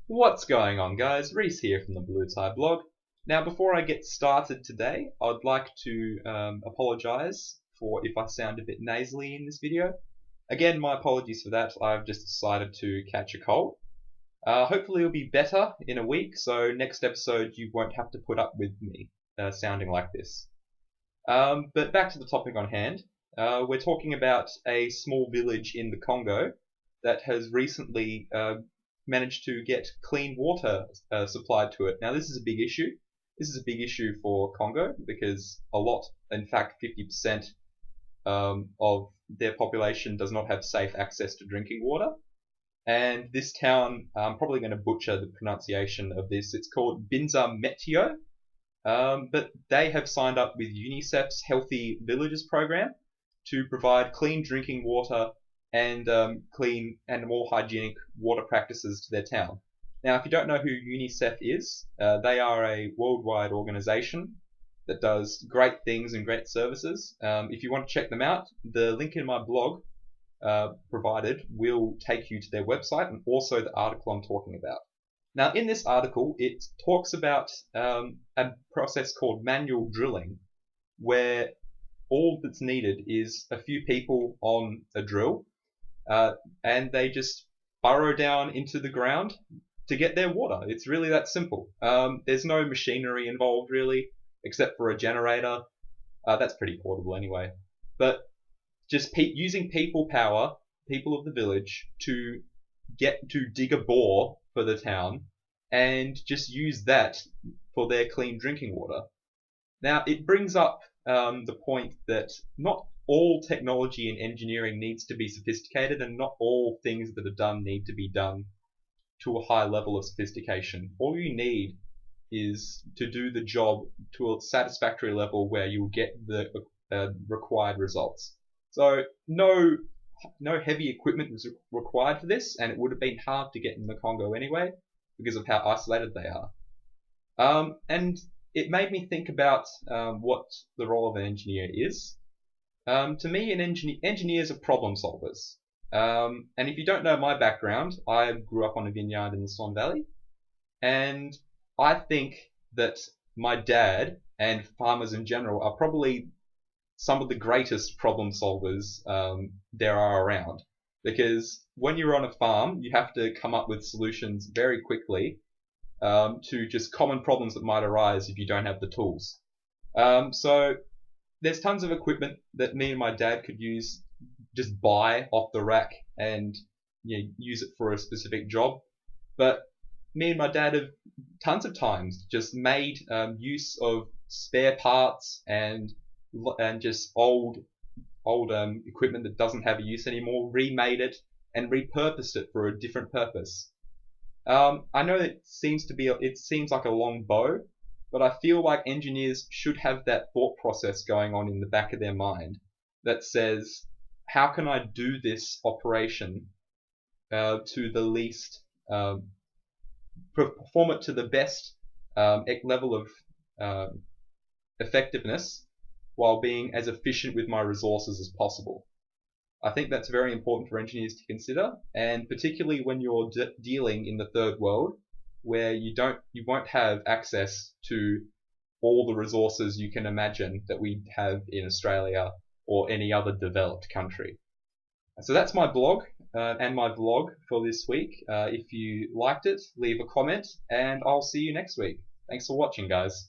What's going on, guys? Reese here from the Blue Tie blog. Now, before I get started today, I'd like to apologize for if I sound a bit nasally in this video. Again, my apologies for that. I've just decided to catch a cold. Hopefully it'll be better in a week, so next episode you won't have to put up with me sounding like this. But back to the topic on hand. We're talking about a small village in the Congo that has recently managed to get clean water supplied to it. Now, this is a big issue. This is a big issue for Congo because a lot, in fact, 50% of their population does not have safe access to drinking water. And this town, I'm probably going to butcher the pronunciation of this. It's called Binza Metio. But they have signed up with UNICEF's Healthy Villages program to provide clean drinking water and clean and more hygienic water practices to their town. Now, if you don't know who UNICEF is, they are a worldwide organization that does great things and great services. If you want to check them out, the link in my blog provided will take you to their website and also the article I'm talking about. Now, in this article, it talks about a process called manual drilling, where all that's needed is a few people on a drill, and they just burrow down into the ground to get their water. It's really that simple. There's no machinery involved, really, except for a generator. That's pretty portable anyway. But just using people power, people of the village, to dig a bore for the town and just use that for their clean drinking water. Now, it brings up the point that not all technology and engineering needs to be sophisticated, and not all things that are done need to be done to a high level of sophistication. All you need is to do the job to a satisfactory level where you'll get the required results. So no heavy equipment was required for this, and it would have been hard to get in the Congo anyway because of how isolated they are. And it made me think about what the role of an engineer is. To me, engineers are problem solvers. And if you don't know my background, I grew up on a vineyard in the Swan Valley, and I think that my dad and farmers in general are probably some of the greatest problem solvers there are around. Because when you're on a farm, you have to come up with solutions very quickly to just common problems that might arise if you don't have the tools. So there's tons of equipment that me and my dad could just buy off the rack and use it for a specific job. But me and my dad have tons of times just made use of spare parts and just old equipment that doesn't have a use anymore, remade it and repurposed it for a different purpose. I know it seems like a long bow, but I feel like engineers should have that thought process going on in the back of their mind that says, how can I do this operation to the least, perform it to the best level of effectiveness while being as efficient with my resources as possible. I think that's very important for engineers to consider, and particularly when you're dealing in the third world, where you won't have access to all the resources you can imagine that we have in Australia or any other developed country. So that's my blog and my vlog for this week. If you liked it, leave a comment, and I'll see you next week. Thanks for watching, guys.